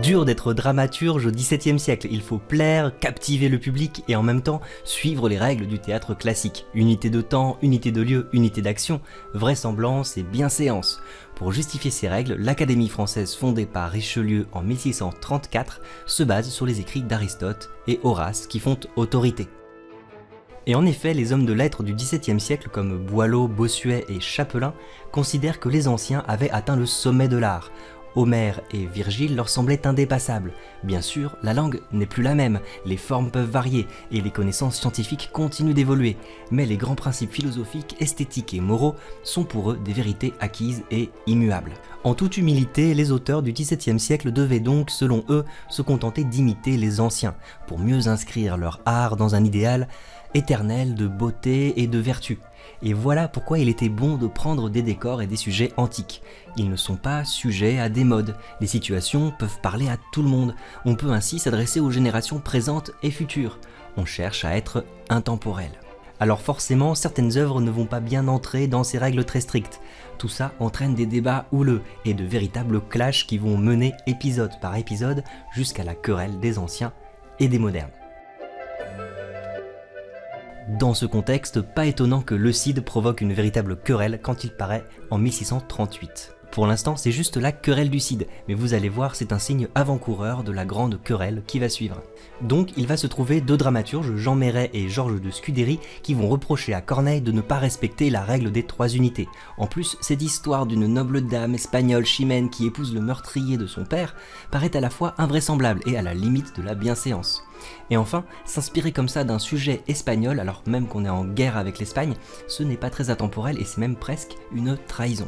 Dur d'être dramaturge au XVIIe siècle, il faut plaire, captiver le public et en même temps suivre les règles du théâtre classique. Unité de temps, unité de lieu, unité d'action, vraisemblance et bienséance. Pour justifier ces règles, l'Académie française fondée par Richelieu en 1634 se base sur les écrits d'Aristote et Horace qui font autorité. Et en effet, les hommes de lettres du XVIIe siècle comme Boileau, Bossuet et Chapelain considèrent que les anciens avaient atteint le sommet de l'art. Homère et Virgile leur semblaient indépassables. Bien sûr, la langue n'est plus la même, les formes peuvent varier et les connaissances scientifiques continuent d'évoluer, mais les grands principes philosophiques, esthétiques et moraux sont pour eux des vérités acquises et immuables. En toute humilité, les auteurs du XVIIe siècle devaient donc, selon eux, se contenter d'imiter les anciens, pour mieux inscrire leur art dans un idéal éternel de beauté et de vertu. Et voilà pourquoi il était bon de prendre des décors et des sujets antiques. Ils ne sont pas sujets à des modes, les situations peuvent parler à tout le monde, on peut ainsi s'adresser aux générations présentes et futures. On cherche à être intemporel. Alors forcément, certaines œuvres ne vont pas bien entrer dans ces règles très strictes. Tout ça entraîne des débats houleux et de véritables clashs qui vont mener épisode par épisode jusqu'à la querelle des anciens et des modernes. Dans ce contexte, pas étonnant que le Cid provoque une véritable querelle quand il paraît en 1638. Pour l'instant, c'est juste la querelle du Cid, mais vous allez voir, c'est un signe avant-coureur de la grande querelle qui va suivre. Donc, il va se trouver deux dramaturges, Jean Marais et Georges de Scudéry, qui vont reprocher à Corneille de ne pas respecter la règle des 3 unités. En plus, cette histoire d'une noble dame espagnole chimène qui épouse le meurtrier de son père paraît à la fois invraisemblable et à la limite de la bienséance. Et enfin, s'inspirer comme ça d'un sujet espagnol, alors même qu'on est en guerre avec l'Espagne, ce n'est pas très intemporel et c'est même presque une trahison.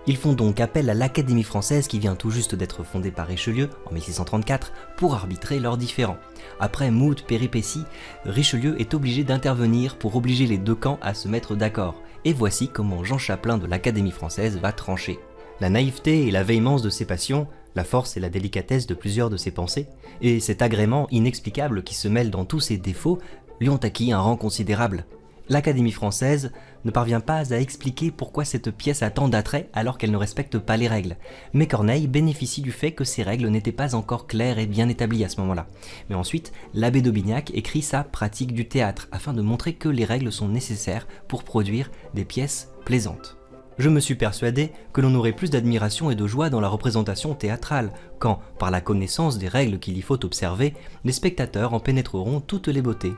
Ils font donc appel à l'Académie française qui vient tout juste d'être fondée par Richelieu en 1634 pour arbitrer leurs différends. Après moult péripéties, Richelieu est obligé d'intervenir pour obliger les deux camps à se mettre d'accord. Et voici comment Jean Chapelain de l'Académie française va trancher. La naïveté et la véhémence de ses passions, la force et la délicatesse de plusieurs de ses pensées, et cet agrément inexplicable qui se mêle dans tous ses défauts, lui ont acquis un rang considérable. L'Académie française ne parvient pas à expliquer pourquoi cette pièce a tant d'attrait alors qu'elle ne respecte pas les règles. Mais Corneille bénéficie du fait que ces règles n'étaient pas encore claires et bien établies à ce moment-là. Mais ensuite, l'abbé d'Aubignac écrit sa pratique du théâtre afin de montrer que les règles sont nécessaires pour produire des pièces plaisantes. Je me suis persuadé que l'on aurait plus d'admiration et de joie dans la représentation théâtrale, quand, par la connaissance des règles qu'il y faut observer, les spectateurs en pénétreront toutes les beautés.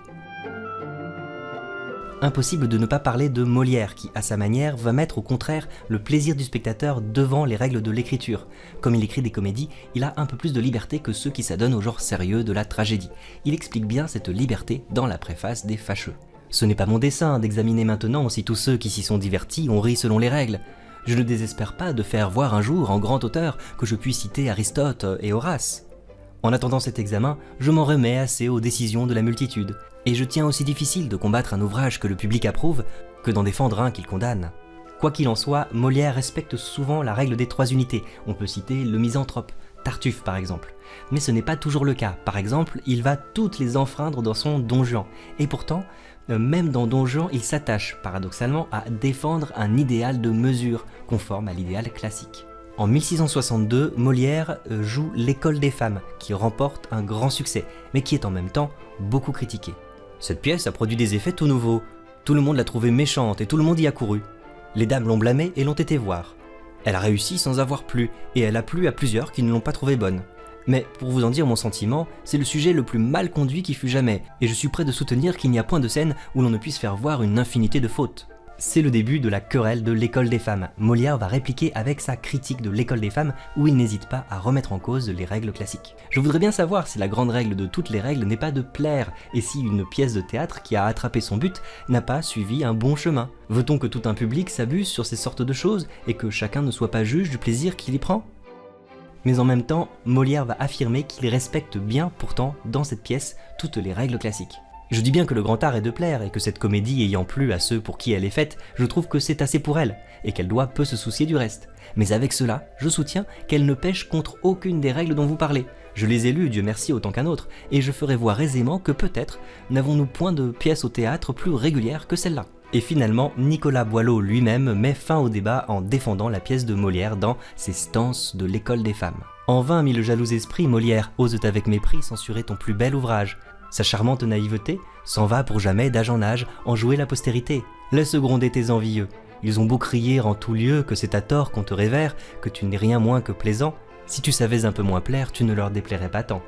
Impossible de ne pas parler de Molière qui, à sa manière, va mettre au contraire le plaisir du spectateur devant les règles de l'écriture. Comme il écrit des comédies, il a un peu plus de liberté que ceux qui s'adonnent au genre sérieux de la tragédie. Il explique bien cette liberté dans la préface des Fâcheux. Ce n'est pas mon dessein d'examiner maintenant si tous ceux qui s'y sont divertis ont ri selon les règles. Je ne désespère pas de faire voir un jour en grand auteur que je puis citer Aristote et Horace. En attendant cet examen, je m'en remets assez aux décisions de la multitude, et je tiens aussi difficile de combattre un ouvrage que le public approuve que d'en défendre un qu'il condamne. Quoi qu'il en soit, Molière respecte souvent la règle des 3 unités, on peut citer le misanthrope, Tartuffe par exemple. Mais ce n'est pas toujours le cas, par exemple, il va toutes les enfreindre dans son Don Juan, et pourtant, même dans Don Juan, il s'attache paradoxalement à défendre un idéal de mesure, conforme à l'idéal classique. En 1662, Molière joue L'École des femmes, qui remporte un grand succès, mais qui est en même temps beaucoup critiquée. Cette pièce a produit des effets tout nouveaux, tout le monde l'a trouvée méchante et tout le monde y a couru. Les dames l'ont blâmée et l'ont été voir. Elle a réussi sans avoir plu, et elle a plu à plusieurs qui ne l'ont pas trouvée bonne. Mais pour vous en dire mon sentiment, c'est le sujet le plus mal conduit qui fut jamais, et je suis prêt de soutenir qu'il n'y a point de scène où l'on ne puisse faire voir une infinité de fautes. C'est le début de la querelle de l'École des femmes. Molière va répliquer avec sa critique de l'École des femmes où il n'hésite pas à remettre en cause les règles classiques. Je voudrais bien savoir si la grande règle de toutes les règles n'est pas de plaire et si une pièce de théâtre qui a attrapé son but n'a pas suivi un bon chemin. Veut-on que tout un public s'abuse sur ces sortes de choses et que chacun ne soit pas juge du plaisir qu'il y prend ? Mais en même temps, Molière va affirmer qu'il respecte bien pourtant dans cette pièce toutes les règles classiques. Je dis bien que le grand art est de plaire et que cette comédie ayant plu à ceux pour qui elle est faite, je trouve que c'est assez pour elle et qu'elle doit peu se soucier du reste. Mais avec cela, je soutiens qu'elle ne pèche contre aucune des règles dont vous parlez. Je les ai lues, Dieu merci, autant qu'un autre, et je ferai voir aisément que peut-être n'avons-nous point de pièces au théâtre plus régulières que celle-là. Et finalement, Nicolas Boileau lui-même met fin au débat en défendant la pièce de Molière dans ses Stances de l'École des femmes. En vain mit le jaloux esprit, Molière ose avec mépris censurer ton plus bel ouvrage. Sa charmante naïveté s'en va pour jamais d'âge en âge en jouer la postérité. Laisse gronder tes envieux. Ils ont beau crier en tout lieu que c'est à tort qu'on te révère, que tu n'es rien moins que plaisant. Si tu savais un peu moins plaire, tu ne leur déplairais pas tant.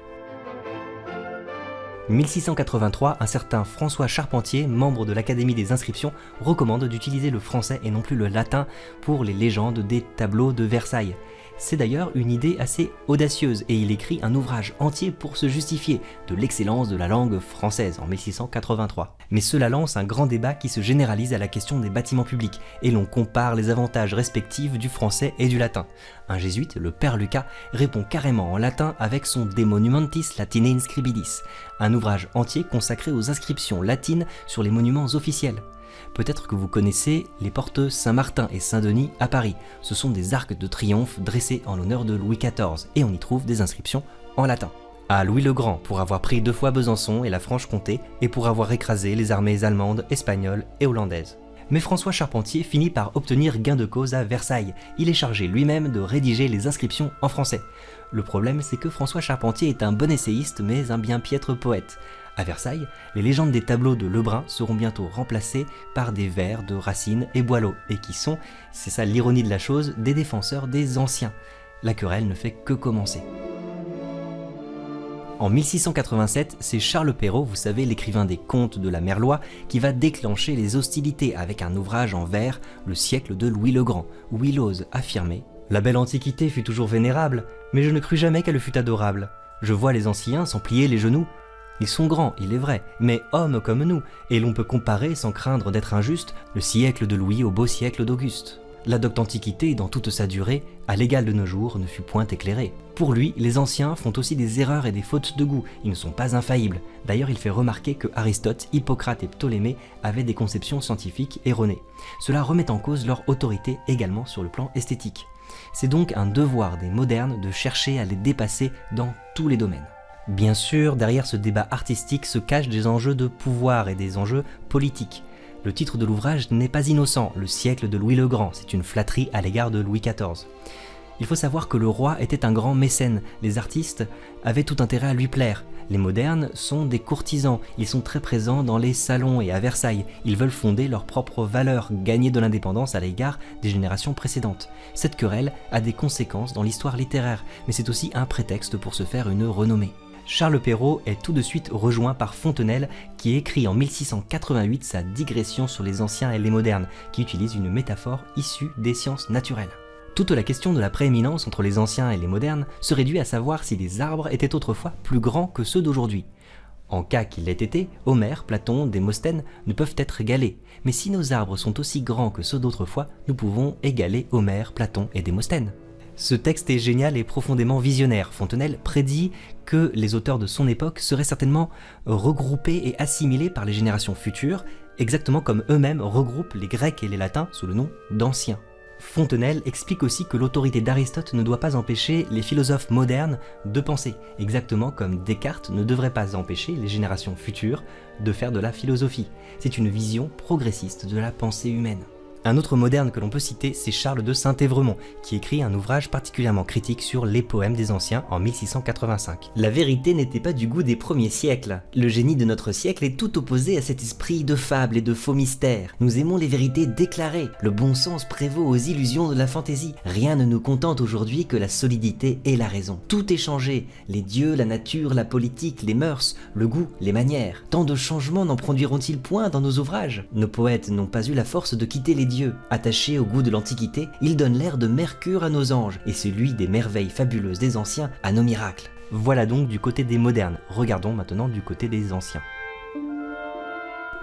1683, un certain François Charpentier, membre de l'Académie des inscriptions, recommande d'utiliser le français et non plus le latin pour les légendes des tableaux de Versailles. C'est d'ailleurs une idée assez audacieuse et il écrit un ouvrage entier pour se justifier de l'excellence de la langue française en 1683. Mais cela lance un grand débat qui se généralise à la question des bâtiments publics et l'on compare les avantages respectifs du français et du latin. Un jésuite, le père Lucas, répond carrément en latin avec son De Monumentis Latinae Inscribidis, un ouvrage entier consacré aux inscriptions latines sur les monuments officiels. Peut-être que vous connaissez les portes Saint-Martin et Saint-Denis à Paris. Ce sont des arcs de triomphe dressés en l'honneur de Louis XIV et on y trouve des inscriptions en latin. À Louis le Grand pour avoir pris 2 fois Besançon et la Franche-Comté et pour avoir écrasé les armées allemandes, espagnoles et hollandaises. Mais François Charpentier finit par obtenir gain de cause à Versailles. Il est chargé lui-même de rédiger les inscriptions en français. Le problème, c'est que François Charpentier est un bon essayiste mais un bien piètre poète. À Versailles, les légendes des tableaux de Lebrun seront bientôt remplacées par des vers de Racine et Boileau, et qui sont, c'est ça l'ironie de la chose, des défenseurs des anciens. La querelle ne fait que commencer. En 1687, c'est Charles Perrault, vous savez, l'écrivain des Contes de la Merlois, qui va déclencher les hostilités avec un ouvrage en vers, Le siècle de Louis le Grand, où il ose affirmer « La belle Antiquité fut toujours vénérable, mais je ne crus jamais qu'elle fût adorable. Je vois les anciens s'en plier les genoux. Ils sont grands, il est vrai, mais hommes comme nous, et l'on peut comparer, sans craindre d'être injuste, le siècle de Louis au beau siècle d'Auguste. La docte Antiquité, dans toute sa durée, à l'égal de nos jours, ne fut point éclairée. Pour lui, les anciens font aussi des erreurs et des fautes de goût, ils ne sont pas infaillibles. D'ailleurs, il fait remarquer que Aristote, Hippocrate et Ptolémée avaient des conceptions scientifiques erronées. Cela remet en cause leur autorité également sur le plan esthétique. C'est donc un devoir des modernes de chercher à les dépasser dans tous les domaines. Bien sûr, derrière ce débat artistique se cachent des enjeux de pouvoir et des enjeux politiques. Le titre de l'ouvrage n'est pas innocent, Le siècle de Louis le Grand, c'est une flatterie à l'égard de Louis XIV. Il faut savoir que le roi était un grand mécène, les artistes avaient tout intérêt à lui plaire. Les modernes sont des courtisans, ils sont très présents dans les salons et à Versailles, ils veulent fonder leurs propres valeurs, gagner de l'indépendance à l'égard des générations précédentes. Cette querelle a des conséquences dans l'histoire littéraire, mais c'est aussi un prétexte pour se faire une renommée. Charles Perrault est tout de suite rejoint par Fontenelle qui écrit en 1688 sa digression sur les anciens et les modernes, qui utilise une métaphore issue des sciences naturelles. Toute la question de la prééminence entre les anciens et les modernes se réduit à savoir si les arbres étaient autrefois plus grands que ceux d'aujourd'hui. En cas qu'il l'ait été, Homère, Platon, Démosthène ne peuvent être égalés, mais si nos arbres sont aussi grands que ceux d'autrefois, nous pouvons égaler Homère, Platon et Démosthène. Ce texte est génial et profondément visionnaire. Fontenelle prédit que les auteurs de son époque seraient certainement regroupés et assimilés par les générations futures, exactement comme eux-mêmes regroupent les Grecs et les Latins sous le nom d'anciens. Fontenelle explique aussi que l'autorité d'Aristote ne doit pas empêcher les philosophes modernes de penser, exactement comme Descartes ne devrait pas empêcher les générations futures de faire de la philosophie. C'est une vision progressiste de la pensée humaine. Un autre moderne que l'on peut citer, c'est Charles de Saint-Évremont, qui écrit un ouvrage particulièrement critique sur les poèmes des anciens en 1685. La vérité n'était pas du goût des premiers siècles. Le génie de notre siècle est tout opposé à cet esprit de fable et de faux mystères. Nous aimons les vérités déclarées. Le bon sens prévaut aux illusions de la fantaisie. Rien ne nous contente aujourd'hui que la solidité et la raison. Tout est changé. Les dieux, la nature, la politique, les mœurs, le goût, les manières. Tant de changements n'en produiront-ils point dans nos ouvrages? Nos poètes n'ont pas eu la force de quitter les dieux. Attachés au goût de l'Antiquité, ils donnent l'air de Mercure à nos anges et celui des merveilles fabuleuses des anciens à nos miracles. Voilà donc du côté des modernes. Regardons maintenant du côté des anciens.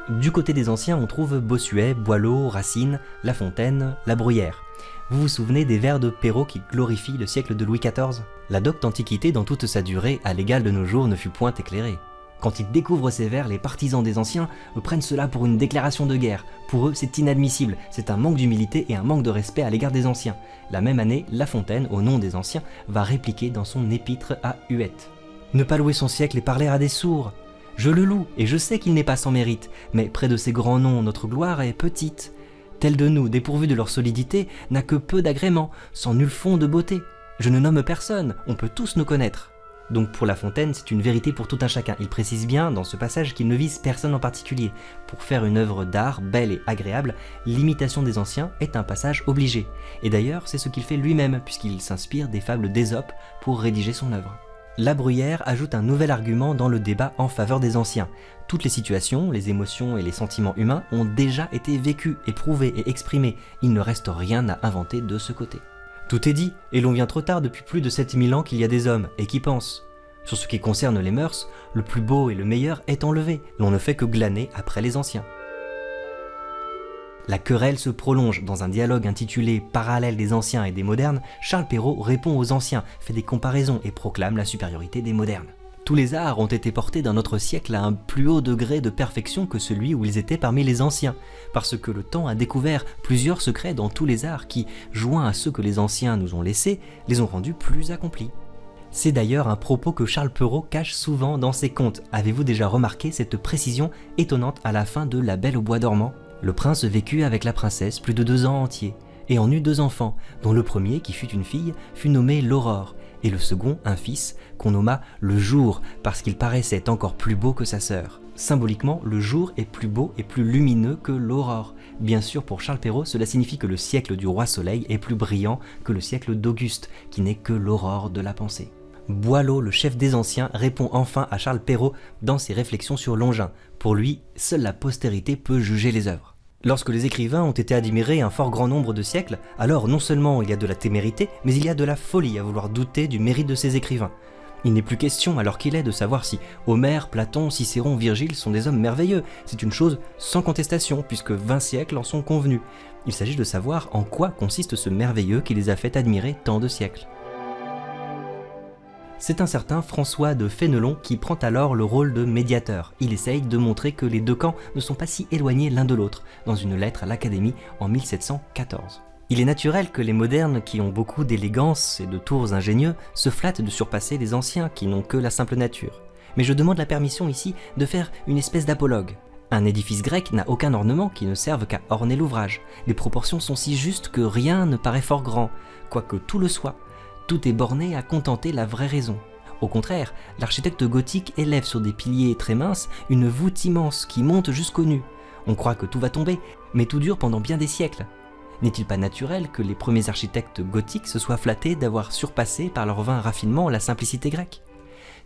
Du côté des anciens, on trouve Bossuet, Boileau, Racine, La Fontaine, La Bruyère. Vous vous souvenez des vers de Perrault qui glorifient le siècle de Louis XIV? La docte Antiquité, dans toute sa durée, à l'égal de nos jours, ne fut point éclairée. Quand ils découvrent ces vers, les partisans des anciens prennent cela pour une déclaration de guerre. Pour eux, c'est inadmissible, c'est un manque d'humilité et un manque de respect à l'égard des anciens. La même année, La Fontaine, au nom des anciens, va répliquer dans son épître à Huette. « Ne pas louer son siècle et parler à des sourds. Je le loue et je sais qu'il n'est pas sans mérite, mais près de ces grands noms, notre gloire est petite. Tel de nous, dépourvu de leur solidité, n'a que peu d'agréments, sans nul fond de beauté. Je ne nomme personne, on peut tous nous connaître. Donc pour La Fontaine, c'est une vérité pour tout un chacun. Il précise bien dans ce passage qu'il ne vise personne en particulier. Pour faire une œuvre d'art belle et agréable, l'imitation des anciens est un passage obligé. Et d'ailleurs, c'est ce qu'il fait lui-même, puisqu'il s'inspire des fables d'Ésope pour rédiger son œuvre. La Bruyère ajoute un nouvel argument dans le débat en faveur des anciens. Toutes les situations, les émotions et les sentiments humains ont déjà été vécus, éprouvés et exprimés. Il ne reste rien à inventer de ce côté. Tout est dit, et l'on vient trop tard depuis plus de 7000 ans qu'il y a des hommes, et qui pensent. Sur ce qui concerne les mœurs, le plus beau et le meilleur est enlevé, l'on ne fait que glaner après les anciens. La querelle se prolonge dans un dialogue intitulé « Parallèle des anciens et des modernes », Charles Perrault répond aux anciens, fait des comparaisons et proclame la supériorité des modernes. Tous les arts ont été portés d'un autre siècle à un plus haut degré de perfection que celui où ils étaient parmi les anciens, parce que le temps a découvert plusieurs secrets dans tous les arts qui, joints à ceux que les anciens nous ont laissés, les ont rendus plus accomplis. C'est d'ailleurs un propos que Charles Perrault cache souvent dans ses contes. Avez-vous déjà remarqué cette précision étonnante à la fin de La Belle au bois dormant ? Le prince vécut avec la princesse plus de 2 ans entiers, et en eut 2 enfants, dont le premier, qui fut une fille, fut nommé l'Aurore, et le second, un fils, qu'on nomma le Jour, parce qu'il paraissait encore plus beau que sa sœur. Symboliquement, le jour est plus beau et plus lumineux que l'aurore. Bien sûr, pour Charles Perrault, cela signifie que le siècle du roi Soleil est plus brillant que le siècle d'Auguste, qui n'est que l'aurore de la pensée. Boileau, le chef des anciens, répond enfin à Charles Perrault dans ses réflexions sur Longin. Pour lui, seule la postérité peut juger les œuvres. Lorsque les écrivains ont été admirés un fort grand nombre de siècles, alors non seulement il y a de la témérité, mais il y a de la folie à vouloir douter du mérite de ces écrivains. Il n'est plus question alors qu'il est de savoir si Homère, Platon, Cicéron, Virgile sont des hommes merveilleux. C'est une chose sans contestation, puisque 20 siècles en sont convenus. Il s'agit de savoir en quoi consiste ce merveilleux qui les a fait admirer tant de siècles. C'est un certain François de Fénelon qui prend alors le rôle de médiateur. Il essaye de montrer que les deux camps ne sont pas si éloignés l'un de l'autre, dans une lettre à l'Académie en 1714. Il est naturel que les modernes, qui ont beaucoup d'élégance et de tours ingénieux, se flattent de surpasser les anciens qui n'ont que la simple nature. Mais je demande la permission ici de faire une espèce d'apologue. Un édifice grec n'a aucun ornement qui ne serve qu'à orner l'ouvrage. Les proportions sont si justes que rien ne paraît fort grand, quoique tout le soit. Tout est borné à contenter la vraie raison. Au contraire, l'architecte gothique élève sur des piliers très minces une voûte immense qui monte jusqu'aux nues. On croit que tout va tomber, mais tout dure pendant bien des siècles. N'est-il pas naturel que les premiers architectes gothiques se soient flattés d'avoir surpassé par leur vain raffinement la simplicité grecque ?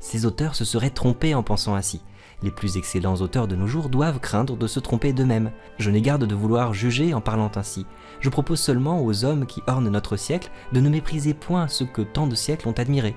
Ces auteurs se seraient trompés en pensant ainsi. Les plus excellents auteurs de nos jours doivent craindre de se tromper d'eux-mêmes. Je n'ai garde de vouloir juger en parlant ainsi. Je propose seulement aux hommes qui ornent notre siècle de ne mépriser point ceux que tant de siècles ont admirés.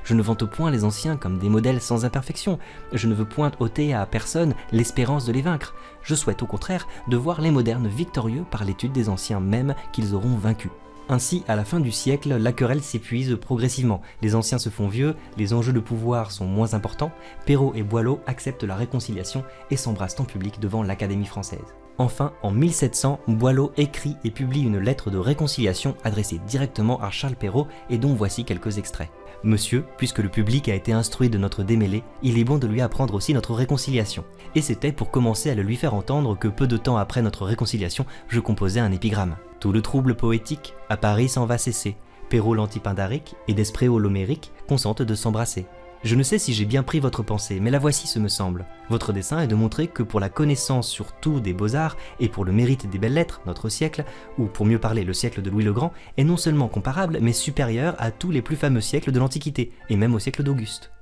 Je ne vante point les anciens comme des modèles sans imperfection. Je ne veux point ôter à personne l'espérance de les vaincre. Je souhaite au contraire de voir les modernes victorieux par l'étude des anciens mêmes qu'ils auront vaincus. Ainsi, à la fin du siècle, la querelle s'épuise progressivement. Les anciens se font vieux, les enjeux de pouvoir sont moins importants. Perrault et Boileau acceptent la réconciliation et s'embrassent en public devant l'Académie française. Enfin, en 1700, Boileau écrit et publie une lettre de réconciliation adressée directement à Charles Perrault et dont voici quelques extraits. « Monsieur, puisque le public a été instruit de notre démêlé, il est bon de lui apprendre aussi notre réconciliation. » Et c'était pour commencer à le lui faire entendre que peu de temps après notre réconciliation, je composais un épigramme. « Tout le trouble poétique, à Paris s'en va cesser. Perrault l'antipindarique et Despréaux l'homérique consentent de s'embrasser. Je ne sais si j'ai bien pris votre pensée, mais la voici ce me semble. Votre dessein est de montrer que pour la connaissance surtout des beaux-arts et pour le mérite des belles-lettres, notre siècle, ou pour mieux parler le siècle de Louis le Grand, est non seulement comparable, mais supérieur à tous les plus fameux siècles de l'Antiquité, et même au siècle d'Auguste.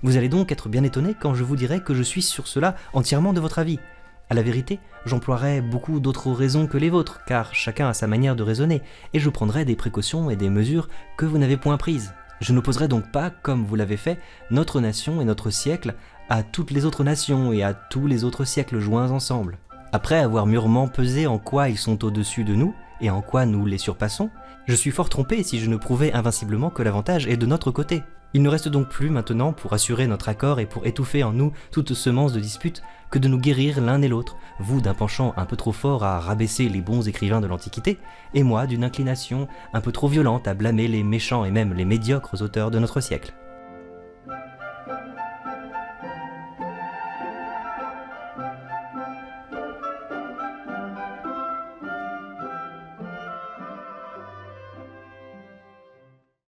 Vous allez donc être bien étonné quand je vous dirai que je suis sur cela entièrement de votre avis. À la vérité, j'emploierai beaucoup d'autres raisons que les vôtres, car chacun a sa manière de raisonner, et je prendrai des précautions et des mesures que vous n'avez point prises. Je n'opposerai donc pas, comme vous l'avez fait, notre nation et notre siècle à toutes les autres nations et à tous les autres siècles joints ensemble. Après avoir mûrement pesé en quoi ils sont au-dessus de nous et en quoi nous les surpassons, je suis fort trompé si je ne prouvais invinciblement que l'avantage est de notre côté. Il ne reste donc plus maintenant, pour assurer notre accord et pour étouffer en nous toute semence de dispute, que de nous guérir l'un et l'autre, vous d'un penchant un peu trop fort à rabaisser les bons écrivains de l'Antiquité, et moi d'une inclination un peu trop violente à blâmer les méchants et même les médiocres auteurs de notre siècle.